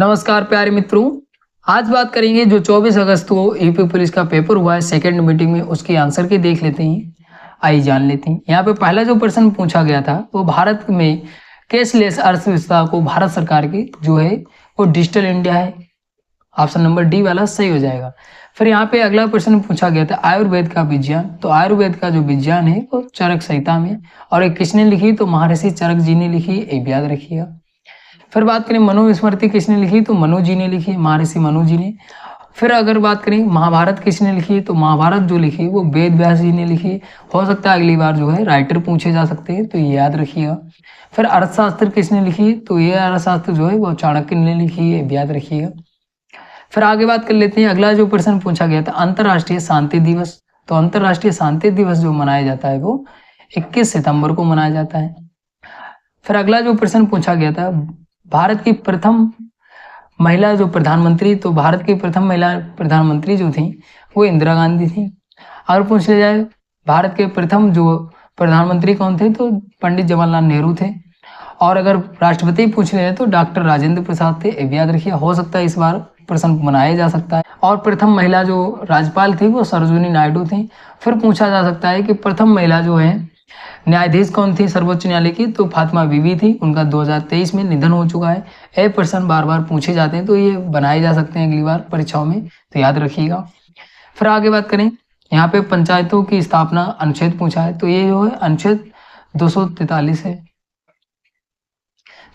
नमस्कार प्यारे मित्रों। आज बात करेंगे जो 24 अगस्त को यूपी पुलिस का पेपर हुआ है सेकंड मीटिंग में, उसकी आंसर की देख लेते हैं। आइए जान लेते हैं। यहाँ पे पहला जो प्रश्न पूछा गया था वो भारत में कैशलेस अर्थव्यवस्था को भारत सरकार की जो है वो डिजिटल इंडिया है। ऑप्शन नंबर डी वाला सही हो जाएगा। फिर यहाँ पे अगला प्रश्न पूछा गया था आयुर्वेद का विज्ञान। तो आयुर्वेद का जो विज्ञान है वो चरक संहिता में, और ये किसने लिखी तो महर्षि चरक जी ने लिखी, ये याद रखिएगा। फिर बात करें मनुस्मृति किसने लिखी तो मनु जी ने लिखी, महर्षि मनु जी ने। फिर अगर बात करें महाभारत किसने लिखी तो महाभारत जो लिखी वो वेद व्यास जी ने लिखी। हो सकता है अगली बार जो है राइटर पूछे जा सकते हैं, तो ये याद रखिएगा। फिर अर्थशास्त्र किसने लिखी तो ये अर्थशास्त्र जो है वो चाणक्य ने लिखी है, याद रखिएगा। फिर आगे बात कर लेते हैं। अगला जो प्रश्न पूछा गया था अंतर्राष्ट्रीय शांति दिवस। तो अंतर्राष्ट्रीय शांति दिवस जो मनाया जाता है वो 21 सितंबर को मनाया जाता है। फिर अगला जो प्रश्न पूछा गया था भारत की प्रथम महिला जो प्रधानमंत्री, तो भारत की प्रथम महिला प्रधानमंत्री जो थी वो इंदिरा गांधी थी। अगर पूछ लिया जाए भारत के प्रथम जो प्रधानमंत्री कौन थे तो पंडित जवाहरलाल नेहरू थे। और अगर राष्ट्रपति पूछ लिया जाए तो डॉक्टर राजेंद्र प्रसाद थे, ये याद रखिए। हो सकता है इस बार प्रश्न बनाया जा सकता है। और प्रथम महिला जो राज्यपाल थी वो सरोजिनी नायडू थी। फिर पूछा जा सकता है कि प्रथम महिला जो है न्यायाधीश कौन थी सर्वोच्च न्यायालय की, तो फातिमा बीवी थी। उनका 2023 में निधन हो चुका है। ये प्रश्न बार बार पूछे जाते हैं, तो ये बनाए जा सकते हैं अगली बार परीक्षाओं में, तो याद रखिएगा। फिर आगे बात करें, यहाँ पे पंचायतों की स्थापना अनुच्छेद पूछा है, तो ये जो है अनुच्छेद 243 है।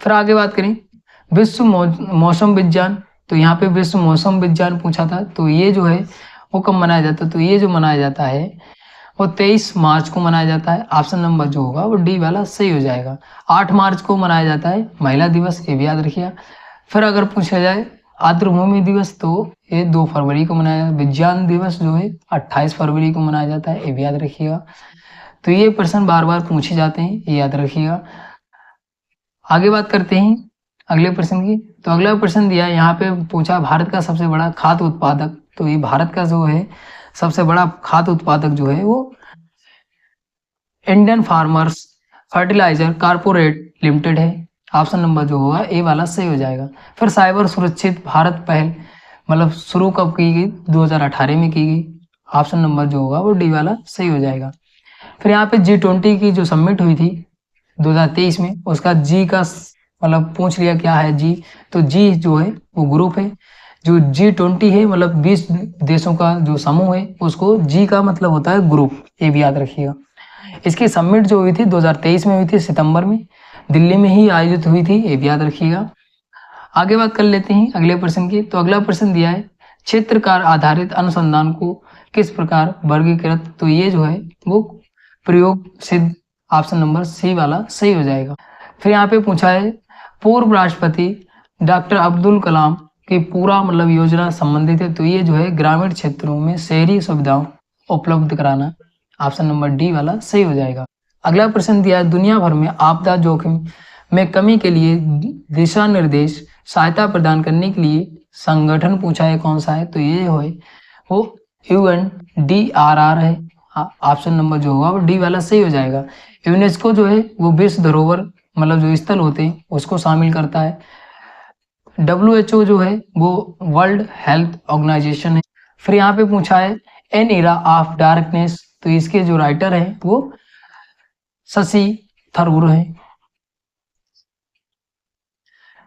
फिर आगे बात करें विश्व मौसम विज्ञान, तो यहाँ पे विश्व मौसम विज्ञान पूछा था, तो ये जो है वो कब मनाया जाता है तो ये जो मनाया जाता है वो 23 मार्च को मनाया जाता है। ऑप्शन नंबर जो होगा वो डी वाला सही हो जाएगा। 8 मार्च को मनाया जाता है महिला दिवस, ये भी याद रखिए। फिर अगर पूछा जाए आर्द्रभूमि दिवस तो ये 2 फरवरी को मनाया जाता है। विज्ञान दिवस जो है 28 फरवरी को मनाया जाता है, ये भी याद रखिएगा। तो ये प्रश्न बार बार पूछे जाते हैं, ये याद रखिएगा। आगे बात करते हैं अगले प्रश्न की। तो अगला प्रश्न दिया यहाँ पे पूछा भारत का सबसे बड़ा खाद्य उत्पादक, तो ये भारत का जो है सबसे बड़ा खाद्य उत्पादक जो है वो Indian farmers fertiliser corporate limited है। ऑप्शन नंबर जो होगा ए वाला सही हो जाएगा। फिर साइबर सुरक्षित भारत पहल मतलब शुरू कब की गई 2018 में की गई। ऑप्शन नंबर जो होगा वो डी वाला सही हो जाएगा। फिर यहाँ पे G20 की जो समिट हुई थी 2023 में, उसका जी का मतलब पूछ लिया क्या है जी, तो जी जो है वो ग्रुप है। जो G20 है मतलब 20 देशों का जो समूह है, उसको जी का मतलब होता है ग्रुप, ये भी याद रखिएगा। इसकी समिट जो हुई थी 2023 में हुई थी, सितंबर में दिल्ली में ही आयोजित हुई थी, ये भी याद रखिएगा। आगे बात कर लेते हैं अगले प्रश्न की। तो अगला प्रश्न दिया है क्षेत्रकार आधारित अनुसंधान को किस प्रकार वर्गीकृत, तो ये जो है वो प्रयोग सिद्ध। ऑप्शन नंबर सी वाला सही हो जाएगा। फिर यहाँ पे पूछा है पूर्व राष्ट्रपति डॉक्टर अब्दुल कलाम की पूरा मतलब योजना संबंधित है, तो ये जो है ग्रामीण क्षेत्रों में शहरी सुविधाओं उपलब्ध कराना। ऑप्शन नंबर डी वाला सही हो जाएगा। अगला प्रश्न दिया है दुनिया भर में आपदा जोखिम में कमी के लिए दिशा निर्देश सहायता प्रदान करने के लिए संगठन पूछा है कौन सा है, तो ये है वो UNDRR है। ऑप्शन नंबर जो होगा वो डी वाला सही हो जाएगा। यूनेस्को जो है वो विश्व धरोहर मतलब जो स्थल होते हैं उसको शामिल करता है। WHO जो है वो वर्ल्ड हेल्थ ऑर्गेनाइजेशन है। फिर यहाँ पे पूछा है एन एरा ऑफ डार्कनेस, तो इसके जो राइटर हैं वो शशि थरूर है।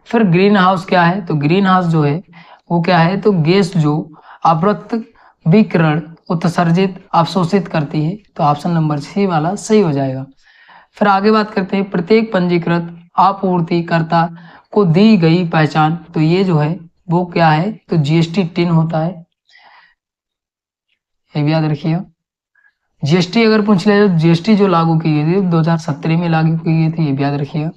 फिर ग्रीन हाउस क्या है, तो ग्रीन हाउस जो है वो क्या है, तो गैस जो अवरक्त विकिरण उत्सर्जित अवशोषित करती है, तो ऑप्शन नंबर सी वाला सही हो जाएगा। फिर आगे बात करते हैं प्रत्येक पंजीकृत आपूर्तिकर्ता को दी गई पहचान, तो ये जो है वो क्या है, तो GST टिन होता है, ये भी याद रखिएगा। GST अगर पूछ लिया तो GST जो लागू की गई थी 2017 में लागू की गई थी, ये भी याद रखिएगा।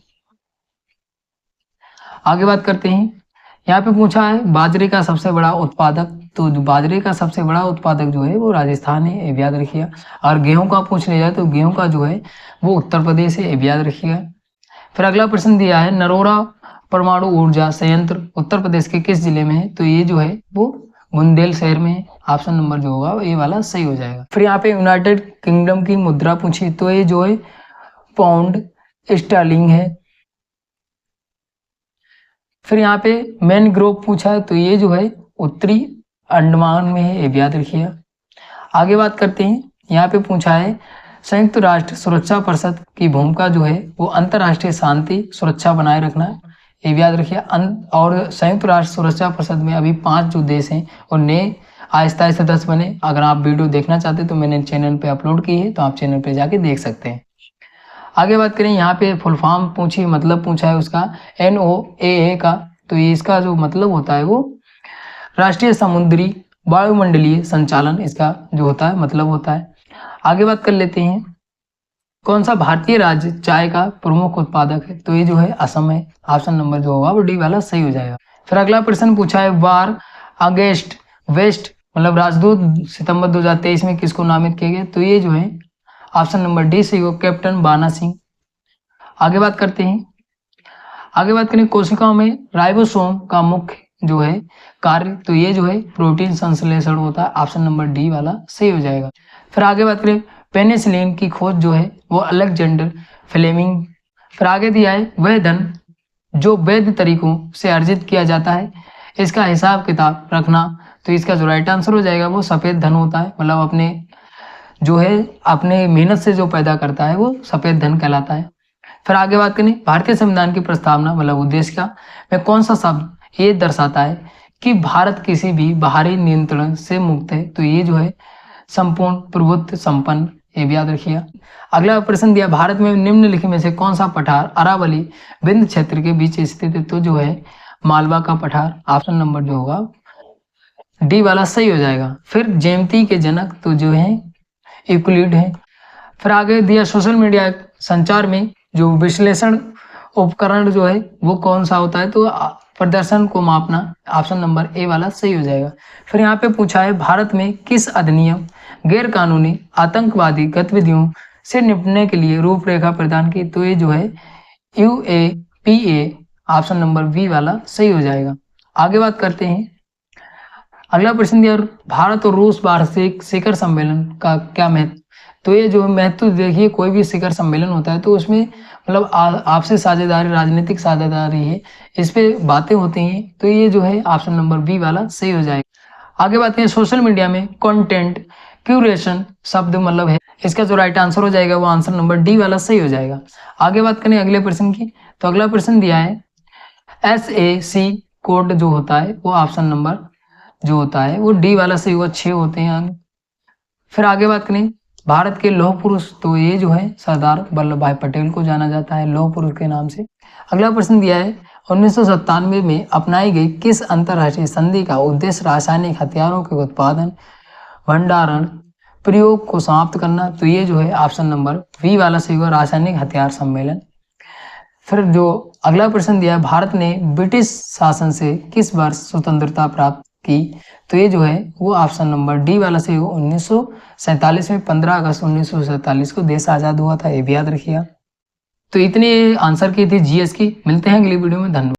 आगे बात करते हैं, यहाँ पे पूछा है बाजरे का सबसे बड़ा उत्पादक, तो बाजरे का सबसे बड़ा उत्पादक जो है वो राजस्थान है, ये भी याद रखिएगा। और गेहूं का पूछ लिया जाए तो गेहूं का जो है वो उत्तर प्रदेश है, ये भी याद रखिएगा। फिर अगला प्रश्न दिया है नरोरा परमाणु ऊर्जा संयंत्र उत्तर प्रदेश के किस जिले में है, तो ये जो है वो बुंदेल शहर में है। ऑप्शन नंबर जो होगा ये वाला सही हो जाएगा। फिर यहाँ पे यूनाइटेड किंगडम की मुद्रा पूछी, तो ये जो है पाउंड स्टर्लिंग है। फिर यहाँ पे मैनग्रोव पूछा है, तो ये जो है उत्तरी अंडमान में है, ये भी याद रखिए। आगे बात करते हैं, यहाँ पे पूछा है संयुक्त राष्ट्र सुरक्षा परिषद की भूमिका जो है वो अंतर्राष्ट्रीय शांति सुरक्षा बनाए रखना है, ये भी याद रखिए। और संयुक्त राष्ट्र सुरक्षा परिषद में अभी 5 जो देश हैं और नए आहिस्ता आहिस्ता 10 बने। अगर आप वीडियो देखना चाहते हैं तो मैंने चैनल पे अपलोड की है, तो आप चैनल पे जाके देख सकते हैं। आगे बात करें, यहाँ पे फुल फॉर्म पूछी, मतलब पूछा है उसका NOAA का, तो ये इसका जो मतलब होता है वो राष्ट्रीय समुद्री वायुमंडलीय संचालन, इसका जो होता है मतलब होता है। आगे बात कर लेते हैं, कौन सा भारतीय राज्य चाय का प्रमुख उत्पादक है, तो ये जो है असम है। ऑप्शन नंबर जो होगा वो डी वाला सही हो जाएगा। फिर अगला प्रश्न पूछा है वार अगेंस्ट वेस्ट मतलब राजदूत सितंबर 2023 में किसको नामित किया गया, तो ये जो है ऑप्शन नंबर डी सही हो, कैप्टन बाना सिंह। आगे बात करते हैं, आगे बात करें कोशिकाओं में राइबोसोम का मुख्य जो है कार्य, तो ये जो है प्रोटीन संश्लेषण होता है, ऑप्शन नंबर डी वाला सही हो जाएगा। फिर आगे बात करें पेनिसिलिन की खोज जो है वो अलेक्जेंडर फ्लेमिंग। फिर आगे दिया है वह धन जो वैध तरीकों से अर्जित किया जाता है, इसका हिसाब किताब रखना, तो इसका जो राइट आंसर हो जाएगा वो सफेद धन होता है, मतलब अपने जो है अपने मेहनत से जो पैदा करता है वो सफेद धन कहलाता है। फिर आगे बात करें भारतीय संविधान की प्रस्तावना मतलब उद्देश्य का में कौन सा शब्द ये दर्शाता है कि भारत किसी भी बाहरी नियंत्रण से मुक्त है, तो ये जो है संपूर्ण प्रभुत्व संपन्न, ये भी याद रखिएगा। अगला प्रश्न दिया भारत में निम्नलिखित में से कौन सा पठार अरावली विंध्य क्षेत्र के बीच स्थित है, तो जो है मालवा का पठार, ऑप्शन नंबर जो होगा डी वाला सही हो जाएगा। फिर जयंती के जनक तो जो है यूक्लिड है। फिर आगे दिया सोशल मीडिया संचार में जो विश्लेषण उपकरण जो है वो कौन सा होता है, तो प्रदर्शन को मापना, ऑप्शन नंबर ए वाला सही हो जाएगा। फिर यहाँ पे पूछा है भारत में किस अधिनियम गैर कानूनी आतंकवादी गतिविधियों से निपटने के लिए रूपरेखा प्रदान की, तो ये जो है UAPA, ऑप्शन नंबर बी वाला सही हो जाएगा। आगे बात करते हैं, अगला प्रश्न दिया भारत और रूस वार्षिक शिखर सम्मेलन का क्या महत्व, तो ये जो महत्व देखिए कोई भी शिखर सम्मेलन होता है तो उसमें मतलब आपसे साझेदारी राजनीतिक साझेदारी है, इस पे बातें होती हैं, तो ये जो है ऑप्शन नंबर बी वाला सही हो जाएगा। आगे बात करें सोशल मीडिया में कंटेंट क्यूरेशन शब्द मतलब है, इसका जो राइट आंसर हो जाएगा वो आंसर नंबर डी वाला सही हो जाएगा। आगे बात करें अगले प्रश्न की, तो अगला प्रश्न दिया है SAC कोड जो होता है वो ऑप्शन नंबर जो होता है वो डी वाला सही हुआ, 6 होते हैं। फिर आगे बात करें भारत के लौह पुरुष, तो ये जो है सरदार वल्लभ भाई पटेल को जाना जाता है लौह पुरुष के नाम से। अगला प्रश्न दिया है 1997 में अपनाई गई किस अंतर्राष्ट्रीय संधि का उद्देश्य रासायनिक हथियारों के उत्पादन भंडारण प्रयोग को समाप्त करना, तो ये जो है ऑप्शन नंबर बी वाला सही हुआ, रासायनिक हथियार सम्मेलन। फिर जो अगला प्रश्न दिया है भारत ने ब्रिटिश शासन से किस वर्ष स्वतंत्रता प्राप्त की, तो ये जो है वो ऑप्शन नंबर डी वाला सही हो, 1947 में 15 अगस्त 1947 को देश आजाद हुआ था, ये भी याद रखिएगा। तो इतने आंसर की थी GS की। मिलते हैं अगली वीडियो में, धन्यवाद।